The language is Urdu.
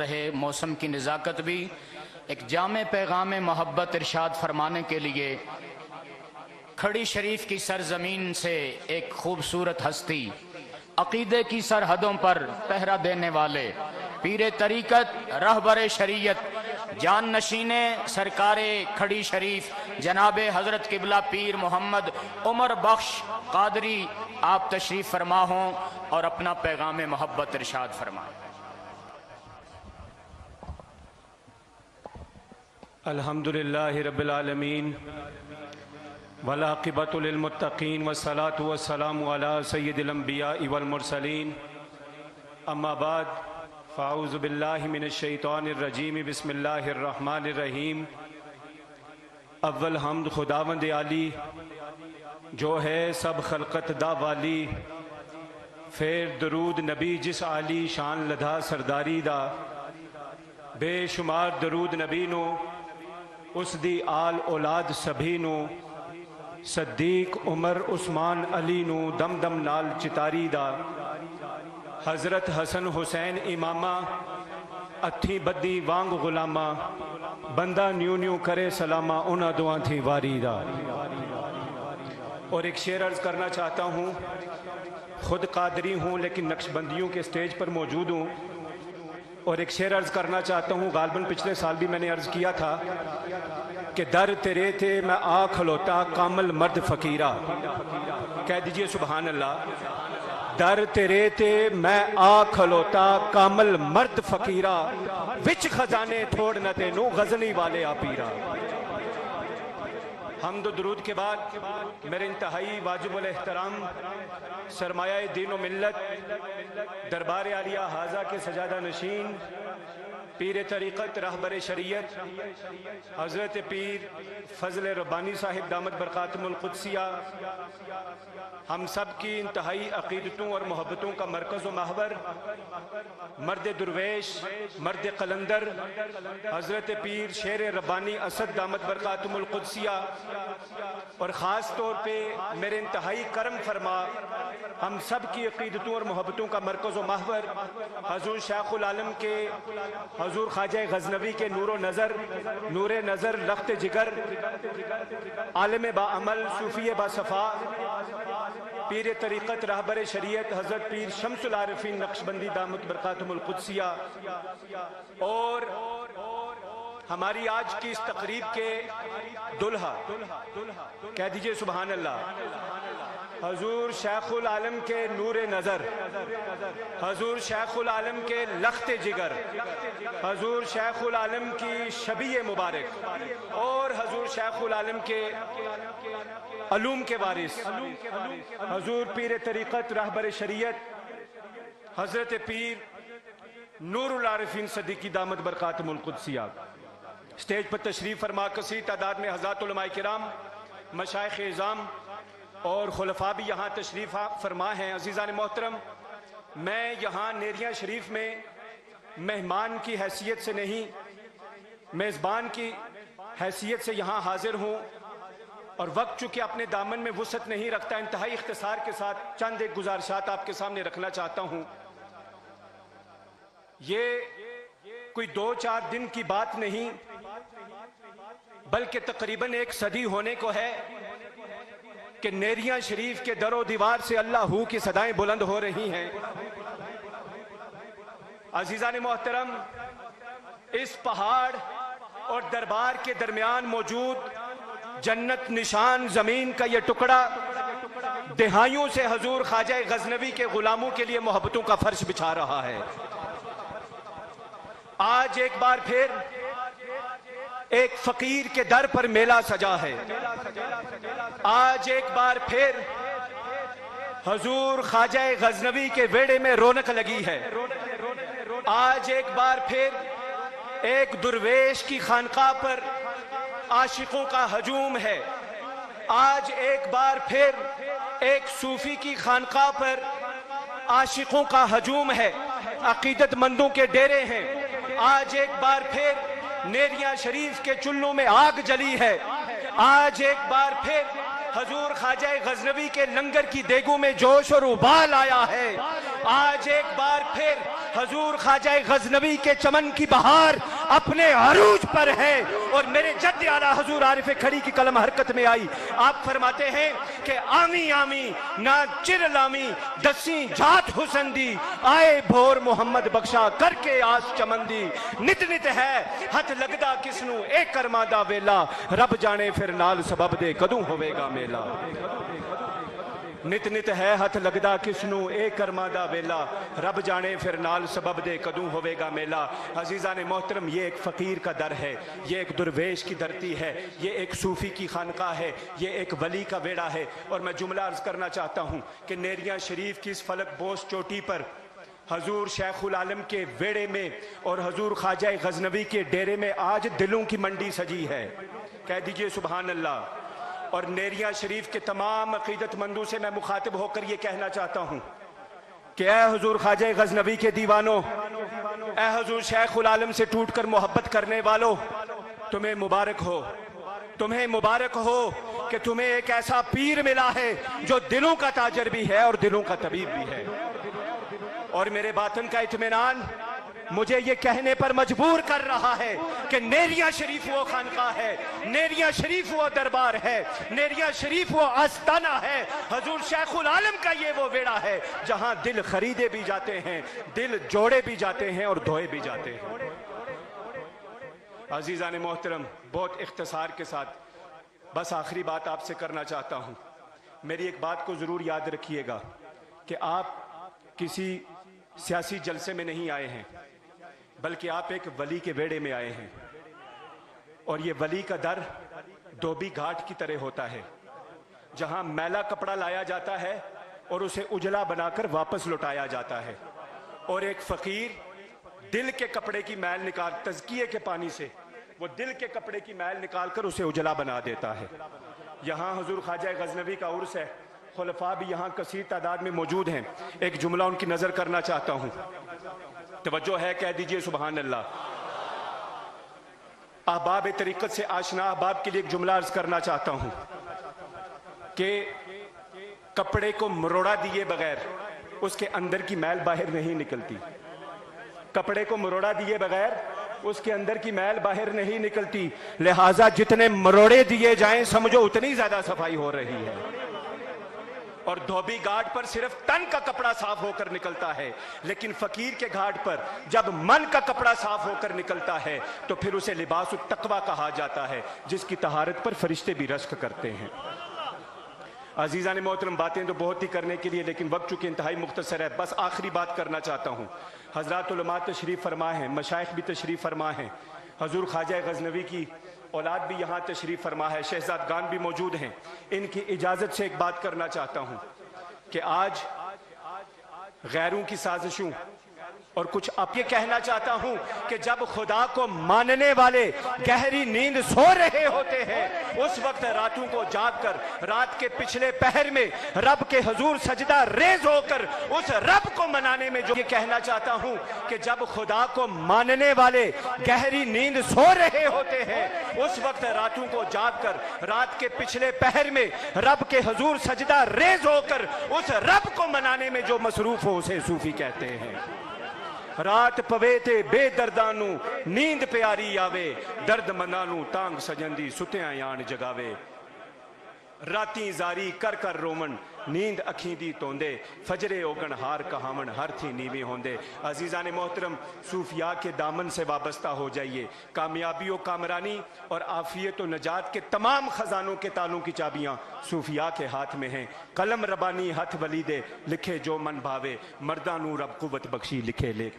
رہے موسم کی نزاکت بھی ایک جامع پیغام محبت ارشاد فرمانے کے لیے کھڑی شریف کی سرزمین سے ایک خوبصورت ہستی، عقیدے کی سرحدوں پر پہرا دینے والے، پیر طریقت، رہبر شریعت، جان نشین سرکار کھڑی شریف جناب حضرت قبلہ پیر محمد عمر بخش قادری آپ تشریف فرما ہوں اور اپنا پیغام محبت ارشاد فرمائیں۔ الحمدللہ رب العالمین والعاقبۃ للمتقین والصلاة والسلام علی سید الانبیاء والمرسلین، اما بعد فاعوذ باللہ من الشیطان الرجیم، بسم اللہ الرحمن الرحیم۔ اول حمد خداوند عالی جو ہے سب خلقت دا والی، پھر درود نبی جس عالی شان لدھا سرداری دا، بے شمار درود نبی نو اس دی آل اولاد سبھی نو، صدیق عمر عثمان علی نو دم دم نال چتاری دا، حضرت حسن حسین امامہ اتھی بدی وانگ غلامہ، بندہ نیو نیو کرے سلامہ انہا دعا تھی واری دا۔ اور ایک شعر عرض کرنا چاہتا ہوں، خود قادری ہوں لیکن نقشبندیوں کے سٹیج پر موجود ہوں، اور ایک شعر عرض کرنا چاہتا ہوں، غالباً پچھلے سال بھی میں نے عرض کیا تھا کہ در تیرے تھے میں آ کھلوتا کامل مرد فقیرہ، کہہ دیجئے سبحان اللہ۔ در تیرے تھے میں آ کھلوتا کامل مرد فقیرہ، وچ خزانے تھوڑ نہ تے نو غزنی والے آپیرہ۔ حمد و درود کے بعد میرے انتہائی واجب الاحترام سرمایہ دین و ملت، دربار عالیہ حاضہ کے سجادہ نشین، پیر طریقت، رہبر شریعت حضرت پیر فضل ربانی صاحب دامت برکاتہم القدسیہ، ہم سب کی انتہائی عقیدتوں اور محبتوں کا مرکز و محور، مرد درویش، مرد قلندر، حضرت پیر شیر ربانی اسد دامت برکاتہم القدسیہ، اور خاص طور پہ میرے انتہائی کرم فرما ہم سب کی عقیدتوں اور محبتوں کا مرکز و محور حضور شیخ العالم کے، حضور خواجہ غزنوی کے نور و نظر، نور نظر، لخت جگر، عالم با عمل، صوفی با صفا، پیر طریقت، رہبر شریعت حضرت پیر شمس العارفین نقشبندی دامت برکاتہم القدسیہ، اور ہماری آج کی اس تقریب کے دلہا، کہہ دیجئے سبحان اللہ، حضور شیخ العالم کے نور نظر، حضور شیخ العالم کے لخت جگر، حضور شیخ العالم کی شبیہ مبارک، اور حضور شیخ العالم کے علوم کے وارث حضور پیر طریقت، رہبر شریعت حضرت پیر نور العارفین صدیقی دامت برکاتہم القدسیہ، سٹیج پر تشریف فرما کثیر تعداد میں حضرات علماء کرام، مشائخ اعظام اور خلفاء بھی یہاں تشریف فرما ہیں۔ عزیزان محترم، میں یہاں نیریاں شریف میں مہمان کی حیثیت سے نہیں، میزبان کی حیثیت سے یہاں حاضر ہوں، اور وقت چونکہ اپنے دامن میں وسعت نہیں رکھتا، انتہائی اختصار کے ساتھ چند ایک گزارشات آپ کے سامنے رکھنا چاہتا ہوں۔ یہ کوئی 2-4 دن کی بات نہیں، بلکہ تقریباً 1 صدی ہونے کو ہے کہ نیریاں شریف کے در و دیوار سے اللہ ہو کی صدائیں بلند ہو رہی ہیں۔ عزیزان محترم، اس پہاڑ اور دربار کے درمیان موجود جنت نشان زمین کا یہ ٹکڑا دہائیوں سے حضور خواجہ غزنوی کے غلاموں کے لیے محبتوں کا فرش بچھا رہا ہے۔ آج ایک بار پھر ایک فقیر کے در پر میلہ سجا ہے، آج ایک بار پھر حضور خواجہ غزنوی کے ویڑے میں رونق لگی ہے، آج ایک بار پھر ایک درویش کی خانقاہ پر عاشقوں کا ہجوم ہے، آج ایک بار پھر ایک صوفی کی خانقاہ پر عاشقوں کا ہجوم ہے، عقیدت مندوں کے ڈیرے ہیں، آج ایک بار پھر نیریاں شریف کے چلوں میں آگ جلی ہے، آج ایک بار پھر حضور خواجہ غزنوی کے لنگر کی دیگوں میں جوش اور ابال آیا ہے، آج ایک بار پھر حضور خواجہ غزنوی کے چمن کی بہار اپنے عروج پر ہے اور میرے جد اعلیٰ حضور عارف کھڑی کی قلم حرکت میں آئی. آپ فرماتے ہیں کہ آمی آمی نہ چر لامی دسی جات حسن دی آئے بھور محمد بخشا کر کے آس چمن دی. نت نت ہے ہتھ لگدا کسنو اے کرما دا ویلا رب جانے پھر نال سبب دے کدوں ہوے گا میلا. نت نت ہے ہتھ لگدا کسنو اے کرما دا ویلا رب جانے پھر نال سبب دے کدوں ہوے گا میلا. عزیزان محترم، یہ ایک فقیر کا در ہے، یہ ایک درویش کی دھرتی ہے، یہ ایک صوفی کی خانقاہ ہے، یہ ایک ولی کا بیڑا ہے. اور میں جملہ عرض کرنا چاہتا ہوں کہ نیریاں شریف کی اس فلک بوس چوٹی پر حضور شیخ العالم کے ویڑے میں اور حضور خواجہ غزنوی کے ڈیرے میں آج دلوں کی منڈی سجی ہے. کہہ دیجئے سبحان اللہ. اور نیریاں شریف کے تمام عقیدت مندوں سے میں مخاطب ہو کر یہ کہنا چاہتا ہوں کہ اے حضور خواجہ غزنوی کے دیوانوں، اے حضور شیخ العالم سے ٹوٹ کر محبت کرنے والوں، تمہیں مبارک ہو، تمہیں مبارک ہو کہ تمہیں ایک ایسا پیر ملا ہے جو دلوں کا تاجر بھی ہے اور دلوں کا طبیب بھی ہے. اور میرے باطن کا اطمینان مجھے یہ کہنے پر مجبور کر رہا ہے کہ نیریاں شریف وہ خانقاہ ہے، نیریاں شریف وہ دربار ہے، نیریاں شریف وہ آستانہ ہے، حضور شیخ العالم کا یہ وہ ویڑا ہے جہاں دل خریدے بھی جاتے ہیں، دل جوڑے بھی جاتے ہیں اور دھوئے بھی جاتے ہیں. عزیزان محترم، بہت اختصار کے ساتھ بس آخری بات آپ سے کرنا چاہتا ہوں. میری ایک بات کو ضرور یاد رکھیے گا کہ آپ کسی سیاسی جلسے میں نہیں آئے ہیں، بلکہ آپ ایک ولی کے بیڑے میں آئے ہیں. اور یہ ولی کا در دھوبی گھاٹ کی طرح ہوتا ہے جہاں میلا کپڑا لایا جاتا ہے اور اسے اجلا بنا کر واپس لوٹایا جاتا ہے. اور ایک فقیر دل کے کپڑے کی میل نکال تزکیے کے پانی سے وہ دل کے کپڑے کی میل نکال کر اسے اجلا بنا دیتا ہے. یہاں حضور خواجہ غزنوی کا عرس ہے، خلفاء بھی یہاں کثیر تعداد میں موجود ہیں. ایک جملہ ان کی نظر کرنا چاہتا ہوں، توجہ ہے، کہہ دیجئے سبحان اللہ. احباب طریقت سے آشنا احباب کے لیے ایک جملہ عرض کرنا چاہتا ہوں کہ کپڑے کو مروڑا دیے بغیر اس کے اندر کی میل باہر نہیں نکلتی. کپڑے کو مروڑا دیے بغیر اس کے اندر کی میل باہر نہیں نکلتی. لہٰذا جتنے مروڑے دیے جائیں سمجھو اتنی زیادہ صفائی ہو رہی ہے. اور دھوبی گھاٹ پر صرف تن کا کپڑا صاف ہو کر نکلتا ہے، لیکن فقیر کے گھاٹ پر جب من کا کپڑا صاف ہو کر نکلتا ہے تو پھر اسے لباس التقویٰ کہا جاتا ہے، جس کی طہارت پر فرشتے بھی رشک کرتے ہیں. عزیزان محترم، باتیں تو بہت ہی کرنے کے لیے، لیکن وقت چونکہ انتہائی مختصر ہے. بس آخری بات کرنا چاہتا ہوں. حضرات علماء تشریف فرما ہیں، مشائخ بھی تشریف فرما ہیں، حضور خواجہ غزنوی کی اولاد بھی یہاں تشریف فرما ہے، شہزادگان بھی موجود ہیں. ان کی اجازت سے ایک بات کرنا چاہتا ہوں کہ آج غیروں کی سازشوں اور کچھ اب یہ کہنا چاہتا ہوں کہ جب خدا کو ماننے والے گہری نیند سو رہے ہوتے ہیں اس وقت راتوں کو جاگ کر رات کے پچھلے پہر میں رب کے حضور سجدہ ریز ہو کر اس رب کو منانے میں جو یہ کہنا چاہتا ہوں کہ جب خدا کو ماننے والے گہری نیند سو رہے ہوتے ہیں اس وقت راتوں کو جاگ کر رات کے پچھلے پہر میں رب کے حضور سجدہ ریز ہو کر اس رب کو منانے میں جو مصروف ہو اسے صوفی کہتے ہیں. رات پوے تے بے دردانو نیند پیاری آوے درد مندانو تانگ سجندی ستیاں یان جگاوے. راتیں زاری کر کر رومن نیند اکھیں دی توندے فجرے اوگن ہار کہاون ہر تھی نیویں ہوندے. عزیزان محترم، صوفیاء کے دامن سے وابستہ ہو جائیے. کامیابی و کامرانی اور عافیت و نجات کے تمام خزانوں کے تالوں کی چابیاں صوفیاء کے ہاتھ میں ہیں. قلم ربانی ہاتھ ولی دے لکھے جو من بھاوے مرداں نو رب قوت بخشی لکھے لیکھ